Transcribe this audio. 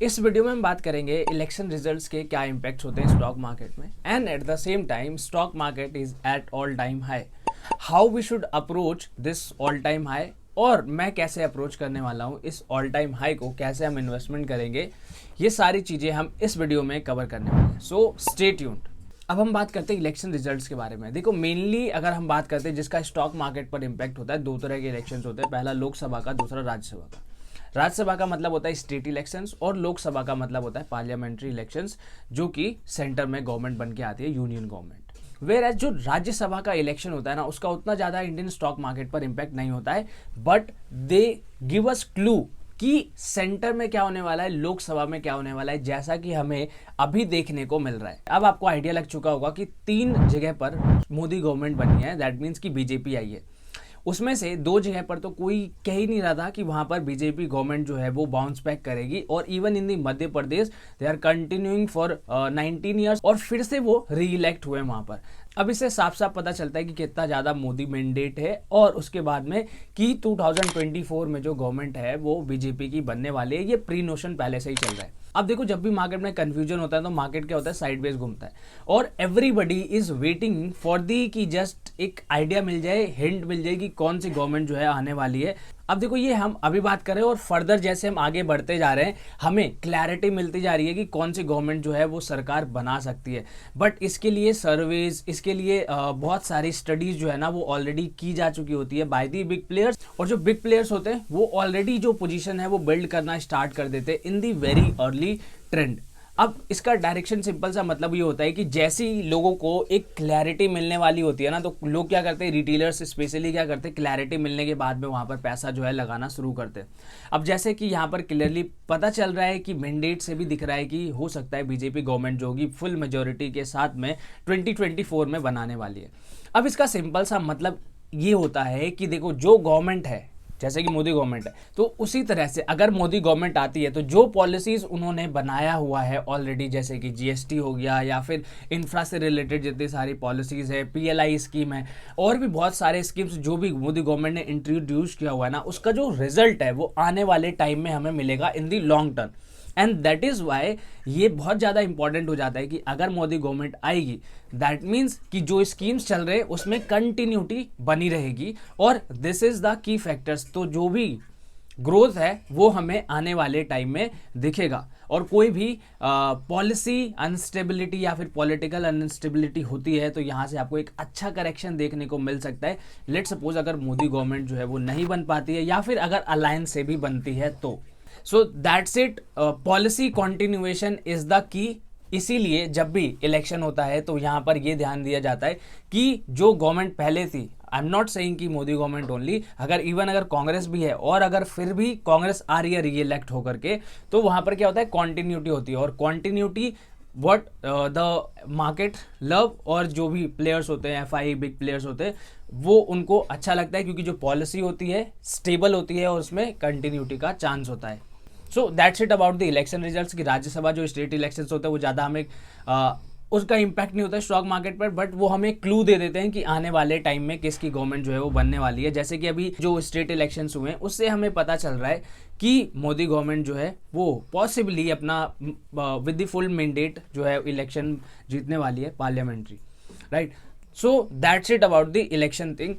इस वीडियो में हम बात करेंगे इलेक्शन रिजल्ट्स के क्या इम्पैक्ट्स होते हैं स्टॉक मार्केट में and at the same time stock market is at all time high, how we should approach this all time high और मैं कैसे अप्रोच करने वाला हूँ इस ऑल टाइम हाई को, कैसे हम इन्वेस्टमेंट करेंगे, ये सारी चीज़ें हम इस वीडियो में कवर करने वाले हैं। So stay tuned. अब हम बात करते हैं इलेक्शन रिजल्ट्स के बारे में। देखो, मेनली अगर हम बात करते हैं जिसका स्टॉक मार्केट पर इम्पैक्ट होता है, दो तरह के इलेक्शंस होते हैं, पहला लोकसभा का, दूसरा राज्यसभा का। राज्यसभा का मतलब होता है स्टेट इलेक्शंस और लोकसभा का मतलब होता है पार्लियामेंट्री इलेक्शंस, जो कि सेंटर में गवर्नमेंट बन के आती है, यूनियन गवर्नमेंट। वेयर एज जो राज्यसभा का इलेक्शन होता है ना, उसका उतना ज़्यादा इंडियन स्टॉक मार्केट पर इम्पैक्ट नहीं होता है, but they give us clue कि सेंटर में क्या होने वाला है, लोकसभा में क्या होने वाला है, जैसा कि हमें अभी देखने को मिल रहा है। अब आपको आइडिया लग चुका होगा कि 3 जगह पर मोदी गवर्नमेंट बनी है, दैट मीन्स कि बीजेपी आई है। उसमें से 2 जगह पर तो कोई कह ही नहीं रहा था कि वहां पर बीजेपी गवर्नमेंट जो है वो बाउंस बैक करेगी, और even in the Madhya Pradesh they are continuing for 19 years, और फिर से वो री इलेक्ट हुए वहां पर। अब इससे साफ साफ पता चलता है कि कितना ज़्यादा मोदी मैंडेट है, और उसके बाद में कि 2024 में जो गवर्नमेंट है वो बीजेपी की बनने वाली है। ये प्री नोशन पहले से ही चल रहा है। अब देखो, जब भी मार्केट में कंफ्यूजन होता है तो मार्केट क्या होता है, साइडवेज घूमता है, और everybody is waiting for the कि जस्ट एक आइडिया मिल जाए, हिंट मिल जाए कि कौन सी गवर्नमेंट जो है आने वाली है। अब देखो, ये हम अभी बात कर रहे हैं और फर्दर जैसे हम आगे बढ़ते जा रहे हैं हमें क्लैरिटी मिलती जा रही है कि कौन सी गवर्नमेंट जो है वो सरकार बना सकती है। बट इसके लिए सर्वेज, इसके लिए बहुत सारी स्टडीज जो है ना वो ऑलरेडी की जा चुकी होती है बाय दी बिग प्लेयर्स, और जो बिग प्लेयर्स होते हैं वो ऑलरेडी जो पोजीशन है वो बिल्ड करना स्टार्ट कर देते हैं इन दी वेरी अर्ली ट्रेंड। अब इसका डायरेक्शन सिंपल सा मतलब ये होता है कि जैसे ही लोगों को एक क्लैरिटी मिलने वाली होती है ना, तो लोग क्या करते हैं, रिटेलर्स स्पेशली क्या करते हैं, क्लैरिटी मिलने के बाद में वहाँ पर पैसा जो है लगाना शुरू करते हैं। अब जैसे कि यहाँ पर क्लियरली पता चल रहा है कि मैंडेट से भी दिख रहा है कि हो सकता है बीजेपी गवर्नमेंट जो होगी फुल मेजोरिटी के साथ में 2024 में बनाने वाली है। अब इसका सिंपल सा मतलब ये होता है कि देखो, जो गवर्नमेंट है, जैसे कि मोदी गवर्नमेंट है, तो उसी तरह से अगर मोदी गवर्नमेंट आती है तो जो पॉलिसीज उन्होंने बनाया हुआ है ऑलरेडी, जैसे कि जीएसटी हो गया या फिर इंफ्रा से रिलेटेड जितनी सारी पॉलिसीज है, पीएलआई स्कीम है, और भी बहुत सारे स्कीम्स जो भी मोदी गवर्नमेंट ने इंट्रोड्यूस किया हुआ है ना, उसका जो रिजल्ट है वो आने वाले टाइम में हमें मिलेगा in the long term. And that is why ये बहुत ज़्यादा इंपॉर्टेंट हो जाता है कि अगर मोदी गवर्नमेंट आएगी, दैट मीन्स कि जो स्कीम्स चल रहे हैं उसमें कंटिन्यूटी बनी रहेगी, और this is the key factors. तो जो भी ग्रोथ है वो हमें आने वाले टाइम में दिखेगा, और कोई भी पॉलिसी अनस्टेबिलिटी या फिर पॉलिटिकल अनस्टेबिलिटी होती है तो यहाँ से आपको एक अच्छा करेक्शन देखने को मिल सकता है। लेट सपोज अगर मोदी गवर्नमेंट जो है वो नहीं बन पाती है, या फिर अगर अलायंस से भी बनती है तो so that's it. Policy continuation is the key. इसीलिए जब भी इलेक्शन होता है तो यहाँ पर यह ध्यान दिया जाता है कि जो गवर्नमेंट पहले थी, आई एम नॉट सेइंग कि मोदी गवर्नमेंट ओनली, अगर कांग्रेस भी है और अगर फिर भी कांग्रेस आ रही है री इलेक्ट होकर के, तो वहां पर क्या होता है, कॉन्टिन्यूटी होती है। और continuity what the market love, और जो भी प्लेयर्स होते हैं, एफआई बिग प्लेयर्स होते हैं, वो उनको अच्छा लगता है क्योंकि जो पॉलिसी होती है स्टेबल होती है और उसमें कंटिन्यूटी का चांस होता है। So that's it about the election results की राज्यसभा जो स्टेट इलेक्शंस होते हैं वो ज़्यादा हमें उसका इम्पैक्ट नहीं होता है स्टॉक मार्केट पर, बट वो हमें क्लू दे देते हैं कि आने वाले टाइम में किसकी गवर्नमेंट जो है वो बनने वाली है। जैसे कि अभी जो स्टेट इलेक्शंस हुए हैं उससे हमें पता चल रहा है कि मोदी गवर्नमेंट जो है वो पॉसिबली अपना विद द फुल मैंडेट जो है इलेक्शन जीतने वाली है parliamentary, right. So that's it about the election thing.